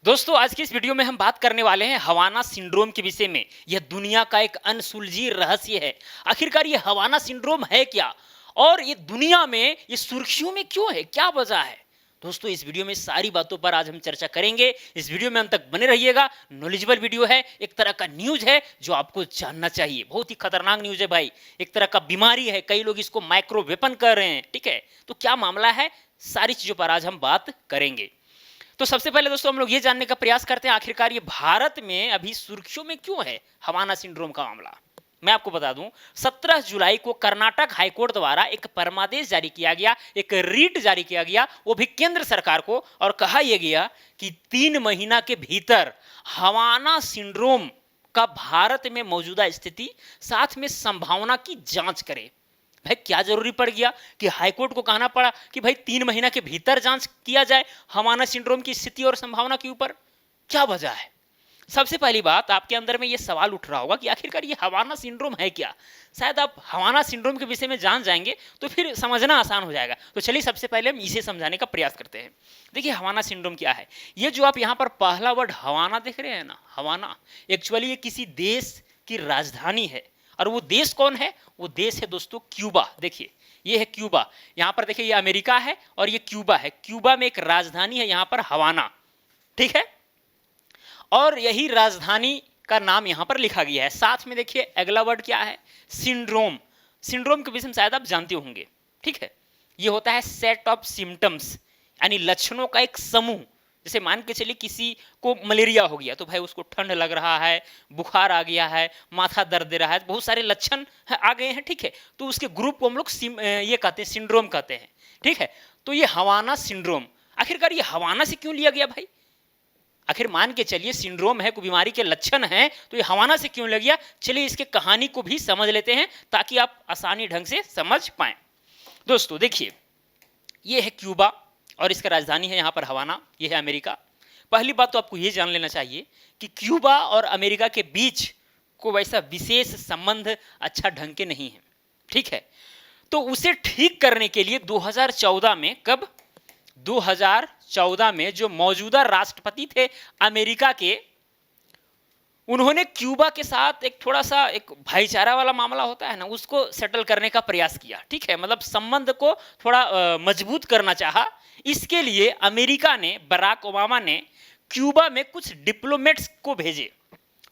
दोस्तों आज की इस वीडियो में हम बात करने वाले हैं हवाना सिंड्रोम के विषय में। यह दुनिया का एक अनसुलझी रहस्य है। आखिरकार ये हवाना सिंड्रोम है क्या और ये दुनिया में ये सुर्खियों में क्यों है, क्या वजह है। दोस्तों इस वीडियो में सारी बातों पर आज हम चर्चा करेंगे। इस वीडियो में अंत तक बने रहिएगा। नॉलेजेबल वीडियो है, एक तरह का न्यूज है जो आपको जानना चाहिए। बहुत ही खतरनाक न्यूज है भाई, एक तरह का बीमारी है, कई लोग इसको माइक्रो वेपन कर रहे हैं। ठीक है, तो क्या मामला है, सारी चीजों पर आज हम बात करेंगे। तो सबसे पहले दोस्तों हम लोग ये जानने का प्रयास करते हैं आखिरकार ये भारत में अभी सुर्खियों में क्यों है हवाना सिंड्रोम का मामला। मैं आपको बता दूं 17 जुलाई को कर्नाटक हाईकोर्ट द्वारा एक परमादेश जारी किया गया, एक रीट जारी किया गया, वो भी केंद्र सरकार को, और कहा यह गया कि 3 महीना के भीतर हवाना सिंड्रोम का भारत में मौजूदा स्थिति साथ में संभावना की जांच करे। भाई क्या जरूरी पड़ गया कि हाईकोर्ट को कहना पड़ा कि भाई 3 महीना के भीतर जांच किया जाए हवाना सिंड्रोम की स्थिति और संभावना के ऊपर, क्या वजह है। सबसे पहली बात आपके अंदर में यह सवाल उठ रहा होगा कि आखिरकार ये हवाना सिंड्रोम है क्या। शायद आप हवाना सिंड्रोम के विषय में जान जाएंगे तो फिर समझना आसान हो जाएगा। तो चलिए सबसे पहले हम इसे समझाने का प्रयास करते हैं। देखिए हवाना सिंड्रोम क्या है। ये जो आप यहाँ पर पहला वर्ड हवाना देख रहे हैं ना, हवाना एक्चुअली ये किसी देश की राजधानी है। और वो देश कौन है, वो देश है दोस्तों क्यूबा। देखिए ये है क्यूबा, यहाँ पर देखिए ये अमेरिका है और ये क्यूबा है। क्यूबा में एक राजधानी है यहाँ पर हवाना, ठीक है, और यही राजधानी का नाम यहाँ पर लिखा गया है। साथ में देखिए अगला वर्ड क्या है, सिंड्रोम। सिंड्रोम के विषय में शायद आप जानते होंगे, ठीक है। ये होता है सेट ऑफ सिम्टम्स, यानी लक्षणों का एक समूह। जैसे मान के चलिए किसी को मलेरिया हो गया तो भाई उसको ठंड लग रहा है, बुखार आ गया है, माथा दर्द दे रहा है, बहुत सारे लक्षण आ गए हैं, ठीक है। तो उसके ग्रुप को हम लोग ये कहते हैं, सिंड्रोम कहते हैं, ठीक है। तो ये हवाना सिंड्रोम, आखिरकार ये हवाना से क्यों लिया गया भाई। आखिर मान के चलिए सिंड्रोम है, कोई बीमारी के लक्षण हैं, तो ये हवाना से क्यों लग गया। चलिए इसके कहानी को भी समझ लेते हैं ताकि आप आसानी ढंग से समझ पाएं। दोस्तों देखिए ये है क्यूबा और इसका राजधानी है यहाँ पर हवाना, ये है अमेरिका। पहली बात तो आपको ये जान लेना चाहिए कि क्यूबा और अमेरिका के बीच को वैसा विशेष संबंध अच्छा ढंग के नहीं है, ठीक है। तो उसे ठीक करने के लिए 2014 में, कब, 2014 में जो मौजूदा राष्ट्रपति थे अमेरिका के, उन्होंने क्यूबा के साथ एक थोड़ा सा एक भाईचारा वाला मामला होता है ना, उसको सेटल करने का प्रयास किया, ठीक है। मतलब संबंध को थोड़ा मजबूत करना चाहा। इसके लिए अमेरिका ने, बराक ओबामा ने क्यूबा में कुछ डिप्लोमेट्स को भेजे,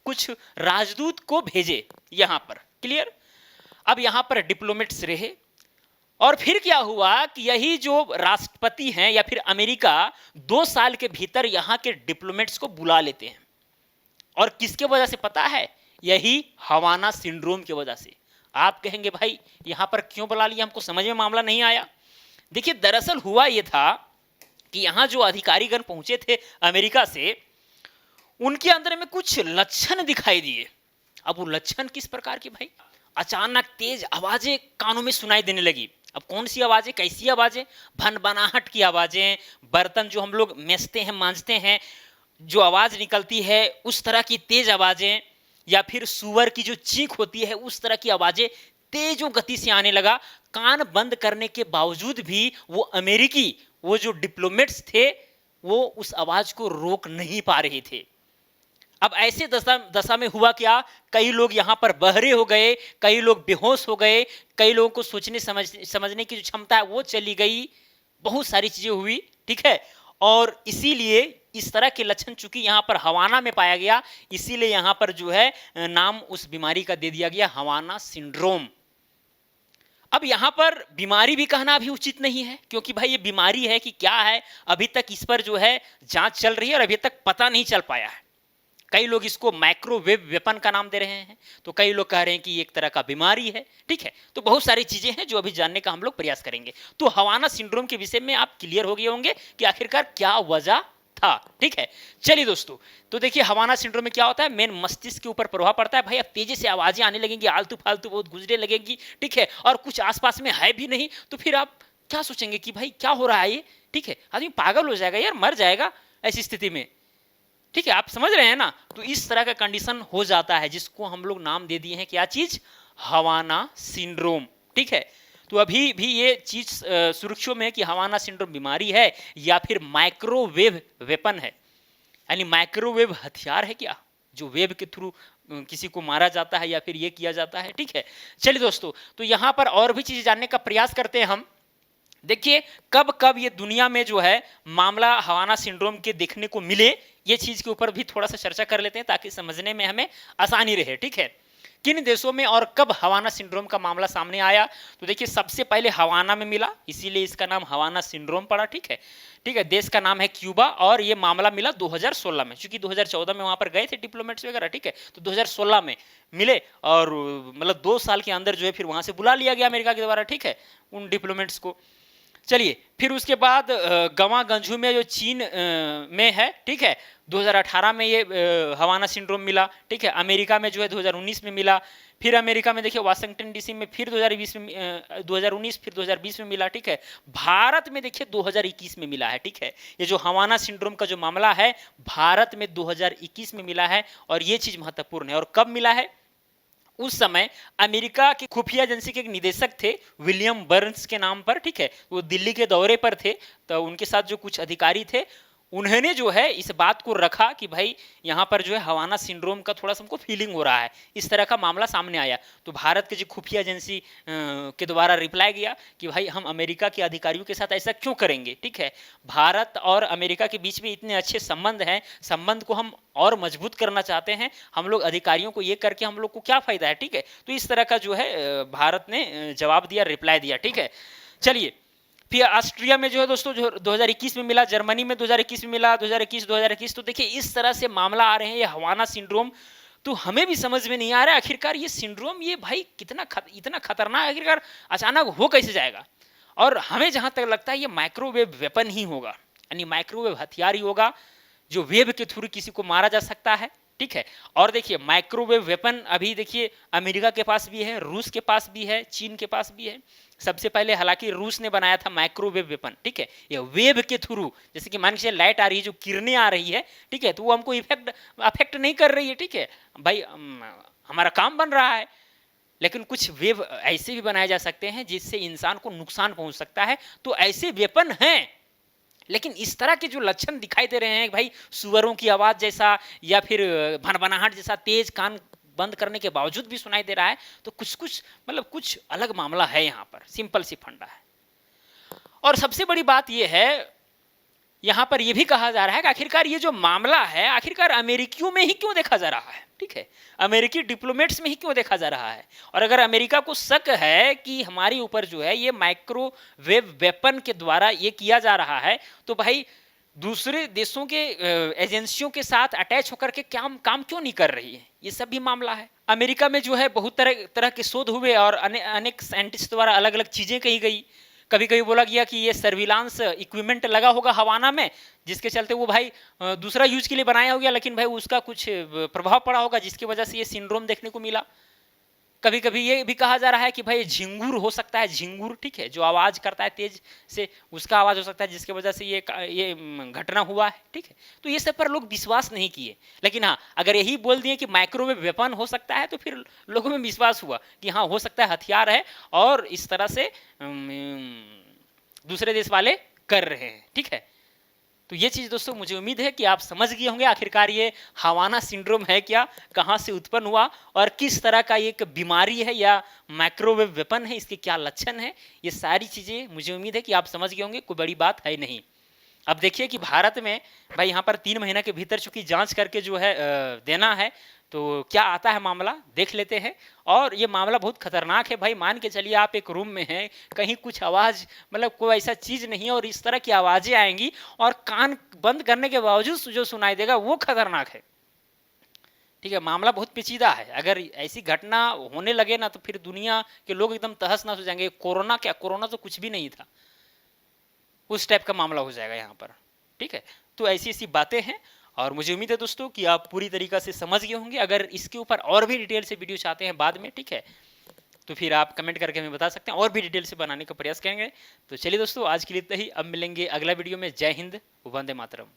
कुछ राजदूत को भेजे यहां पर, क्लियर। अब यहां पर डिप्लोमेट्स रहे और फिर क्या हुआ कि यही जो राष्ट्रपति हैं या फिर अमेरिका 2 साल के भीतर यहां के डिप्लोमेट्स को बुला लेते हैं। और किसके वजह से पता है, यही हवाना सिंड्रोम की वजह से। आप कहेंगे भाई यहां पर क्यों बुला लिया, हमको समझ में मामला नहीं आया। देखिए दरअसल हुआ यह था कि यहां जो अधिकारीगण पहुंचे थे अमेरिका से, उनके अंदर में कुछ लक्षण दिखाई दिए। अब वो लक्षण किस प्रकार के भाई, अचानक तेज आवाजें कानों में सुनाई देने लगी। अब कौन सी आवाजें, कैसी आवाजें, भनभनाहट की आवाजें, बर्तन जो हम लोग मैसते हैं, मांजते हैं, जो आवाज निकलती है उस तरह की तेज आवाजें, या फिर सुअर की जो चीख होती है उस तरह की आवाजें तेजों गति से आने लगा। कान बंद करने के बावजूद भी वो अमेरिकी, वो जो डिप्लोमेट्स थे, वो उस आवाज को रोक नहीं पा रहे थे। अब ऐसे दशा में हुआ क्या, कई लोग यहां पर बहरे हो गए, कई लोग बेहोश हो गए, कई लोगों को सोचने समझने की जो क्षमता है वो चली गई, बहुत सारी चीजें हुई, ठीक है। और इसीलिए इस तरह के लक्षण चूंकि यहां पर हवाना में पाया गया, इसीलिए यहां पर जो है नाम उस बीमारी का दे दिया गया हवाना सिंड्रोम। अब यहां पर बीमारी भी कहना भी उचित नहीं है, क्योंकि भाई ये बीमारी है कि क्या है, अभी तक इस पर जो है जांच चल रही है और अभी तक पता नहीं चल पाया है। कई लोग इसको माइक्रोवेव वेपन का नाम दे रहे हैं, तो कई लोग कह रहे हैं कि ये एक तरह का बीमारी है, ठीक है। तो बहुत सारी चीजें हैं जो अभी जानने का हम लोग प्रयास करेंगे। तो हवाना सिंड्रोम के विषय में आप क्लियर हो गए होंगे कि आखिरकार क्या वजह था, ठीक है। चलिए दोस्तों, तो देखिए हवाना सिंड्रोम में क्या होता है, मेन मस्तिष्क के ऊपर प्रभाव पड़ता है। भाई अब तेजी से आवाजें आने लगेंगी, आलतू फालतू बहुत गुजरने लगेंगी, ठीक है, और कुछ आसपास में है भी नहीं, तो फिर आप क्या सोचेंगे कि भाई क्या हो रहा है ये, ठीक है। आदमी पागल हो जाएगा यार, मर जाएगा ऐसी स्थिति में, ठीक है। आप समझ रहे हैं ना। तो इस तरह का कंडीशन हो जाता है जिसको हम लोग नाम दे दिए हैं, क्या चीज, हवाना सिंड्रोम, ठीक है। तो अभी भी ये चीज सुर्खियों में कि हवाना सिंड्रोम बीमारी है या फिर माइक्रोवेव वेपन है, यानी माइक्रोवेव हथियार है क्या, जो वेब के थ्रू किसी को मारा जाता है या फिर ये किया जाता है, ठीक है। चलिए दोस्तों, तो यहाँ पर और भी चीज़ जानने का प्रयास करते हैं हम। देखिए कब कब ये दुनिया में जो है मामला हवाना सिंड्रोम के देखने को मिले, ये चीज़ के ऊपर भी थोड़ा सा चर्चा कर लेते हैं ताकि समझने में हमें आसानी रहे, ठीक है। किन देशों में और कब हवाना सिंड्रोम का मामला सामने आया, तो देखिए सबसे पहले हवाना में मिला, इसीलिए इसका नाम हवाना सिंड्रोम पड़ा, ठीक है। ठीक है, देश का नाम है क्यूबा, और ये मामला मिला 2016 में, क्योंकि 2014 में वहां पर गए थे डिप्लोमेट्स वगैरह, ठीक है, तो 2016 में मिले, और मतलब 2 साल के अंदर जो है फिर वहां से बुला लिया गया अमेरिका के द्वारा, ठीक है, उन डिप्लोमेट्स को। चलिए फिर उसके बाद गवा गंजू में जो चीन में है, ठीक है, 2018 में ये हवाना सिंड्रोम मिला, ठीक है। अमेरिका में जो है 2019 में मिला, फिर अमेरिका में देखिए वाशिंगटन डीसी में फिर 2020 में 2019 फिर 2020 में मिला, ठीक है। भारत में देखिए 2021 में मिला है, ठीक है। ये जो हवाना सिंड्रोम का जो मामला है भारत में 2021 में मिला है, और ये चीज महत्वपूर्ण है। और कब मिला है, उस समय अमेरिका के खुफिया एजेंसी के एक निदेशक थे विलियम बर्न्स के नाम पर, ठीक है, वो दिल्ली के दौरे पर थे, तो उनके साथ जो कुछ अधिकारी थे उन्होंने जो है इस बात को रखा कि भाई यहाँ पर जो है हवाना सिंड्रोम का थोड़ा सा हमको फीलिंग हो रहा है, इस तरह का मामला सामने आया। तो भारत के जो खुफिया एजेंसी के द्वारा रिप्लाई गया कि भाई हम अमेरिका के अधिकारियों के साथ ऐसा क्यों करेंगे, ठीक है। भारत और अमेरिका के बीच में इतने अच्छे संबंध हैं, संबंध को हम और मजबूत करना चाहते हैं, हम लोग अधिकारियों को ये करके हम लोग को क्या फायदा है, ठीक है। तो इस तरह का जो है भारत ने जवाब दिया, रिप्लाई दिया, ठीक है। चलिए फिर ऑस्ट्रिया में जो है दोस्तों जो 2021 में मिला, जर्मनी में 2021 में मिला, 2021 तो देखिए इस तरह से मामला आ रहे हैं ये हवाना सिंड्रोम। तो हमें भी समझ में नहीं आ रहा है आखिरकार ये सिंड्रोम ये भाई इतना खतरनाक आखिरकार अचानक हो कैसे जाएगा। और हमें जहां तक लगता है ये माइक्रोवेव वेपन ही होगा, यानी माइक्रोवेव हथियार ही होगा जो वेब के थ्रू किसी को मारा जा सकता है, ठीक है। और देखिए माइक्रोवेव वेपन अभी देखिए अमेरिका के पास भी है, रूस के पास भी है, चीन के पास भी है। सबसे पहले हालांकि रूस ने बनाया था माइक्रोवेव वेपन, ठीक है, ये वेब के थ्रू, जैसे कि मान के चलिए लाइट आ रही है, जो किरणें आ रही है, ठीक है, तो वो हमको अफेक्ट नहीं कर रही है, ठीक है भाई, हमारा काम बन रहा है। लेकिन कुछ वेब ऐसे भी बनाए जा सकते हैं जिससे इंसान को नुकसान पहुंच सकता है, तो ऐसे वेपन हैं। लेकिन इस तरह के जो लक्षण दिखाई दे रहे हैं भाई, सुअरों की आवाज जैसा या फिर भनभनाहट जैसा तेज कान बंद करने के बावजूद भी सुनाई दे रहा है, तो कुछ मतलब कुछ अलग मामला है यहाँ पर, सिंपल सी फंडा है। और सबसे बड़ी बात यह है, यहाँ पर यह भी कहा जा रहा है कि आखिरकार ये जो मामला है आखिरकार अमेरिकियों में ही क्यों देखा जा रहा है, ठीक है, अमेरिकी डिप्लोमेट्स में ही क्यों देखा जा रहा है। और अगर अमेरिका को शक है कि हमारे ऊपर जो है ये माइक्रोवेव वेपन के द्वारा ये किया जा रहा है, तो भाई दूसरे देशों के एजेंसियों के साथ अटैच होकर के काम क्यों नहीं कर रही है, ये सब भी मामला है। अमेरिका में जो है बहुत तरह के शोध हुए और अनेक साइंटिस्ट द्वारा अलग अलग चीजें कही गई। कभी कभी बोला गया कि ये सर्विलांस इक्विपमेंट लगा होगा हवाना में, जिसके चलते वो भाई दूसरा यूज के लिए बनाया हो गया, लेकिन भाई उसका कुछ प्रभाव पड़ा होगा जिसकी वजह से ये सिंड्रोम देखने को मिला। कभी कभी ये भी कहा जा रहा है कि भाई झिंगुर हो सकता है, झिंगुर, ठीक है, जो आवाज करता है तेज से, उसका आवाज हो सकता है जिसकी वजह से ये घटना हुआ है, ठीक है। तो ये सब पर लोग विश्वास नहीं किए, लेकिन हाँ अगर यही बोल दिए कि माइक्रोवेव वेपन हो सकता है तो फिर लोगों में विश्वास हुआ कि हाँ हो सकता है हथियार है, और इस तरह से दूसरे देश वाले कर रहे हैं, ठीक है। तो ये चीज़ दोस्तों मुझे उम्मीद है कि आप समझ गए होंगे आखिरकार ये हवाना सिंड्रोम है क्या, कहाँ से उत्पन्न हुआ और किस तरह का एक बीमारी है या माइक्रोवेव वेपन है, इसके क्या लक्षण है। ये सारी चीज़ें मुझे उम्मीद है कि आप समझ गए होंगे, कोई बड़ी बात है नहीं। अब देखिए कि भारत में भाई यहाँ पर 3 महीने के भीतर चूंकि जांच करके जो है देना है, तो क्या आता है मामला देख लेते हैं। और ये मामला बहुत खतरनाक है भाई, मान के चलिए आप एक रूम में हैं, कहीं कुछ आवाज़ मतलब कोई ऐसा चीज़ नहीं है और इस तरह की आवाज़ें आएंगी और कान बंद करने के बावजूद जो सुनाई देगा वो खतरनाक है, ठीक है। मामला बहुत पेचीदा है, अगर ऐसी घटना होने लगे ना तो फिर दुनिया के लोग एकदम तहस नहस हो जाएंगे। कोरोना क्या, कोरोना तो कुछ भी नहीं था, उस टाइप का मामला हो जाएगा यहाँ पर, ठीक है। तो ऐसी ऐसी बातें हैं और मुझे उम्मीद है दोस्तों कि आप पूरी तरीक़ा से समझ गए होंगे। अगर इसके ऊपर और भी डिटेल से वीडियो चाहते हैं बाद में, ठीक है, तो फिर आप कमेंट करके हमें बता सकते हैं, और भी डिटेल से बनाने का प्रयास करेंगे। तो चलिए दोस्तों आज के लिए इतना ही, अब मिलेंगे अगला वीडियो में। जय हिंद, वंदे मातरम।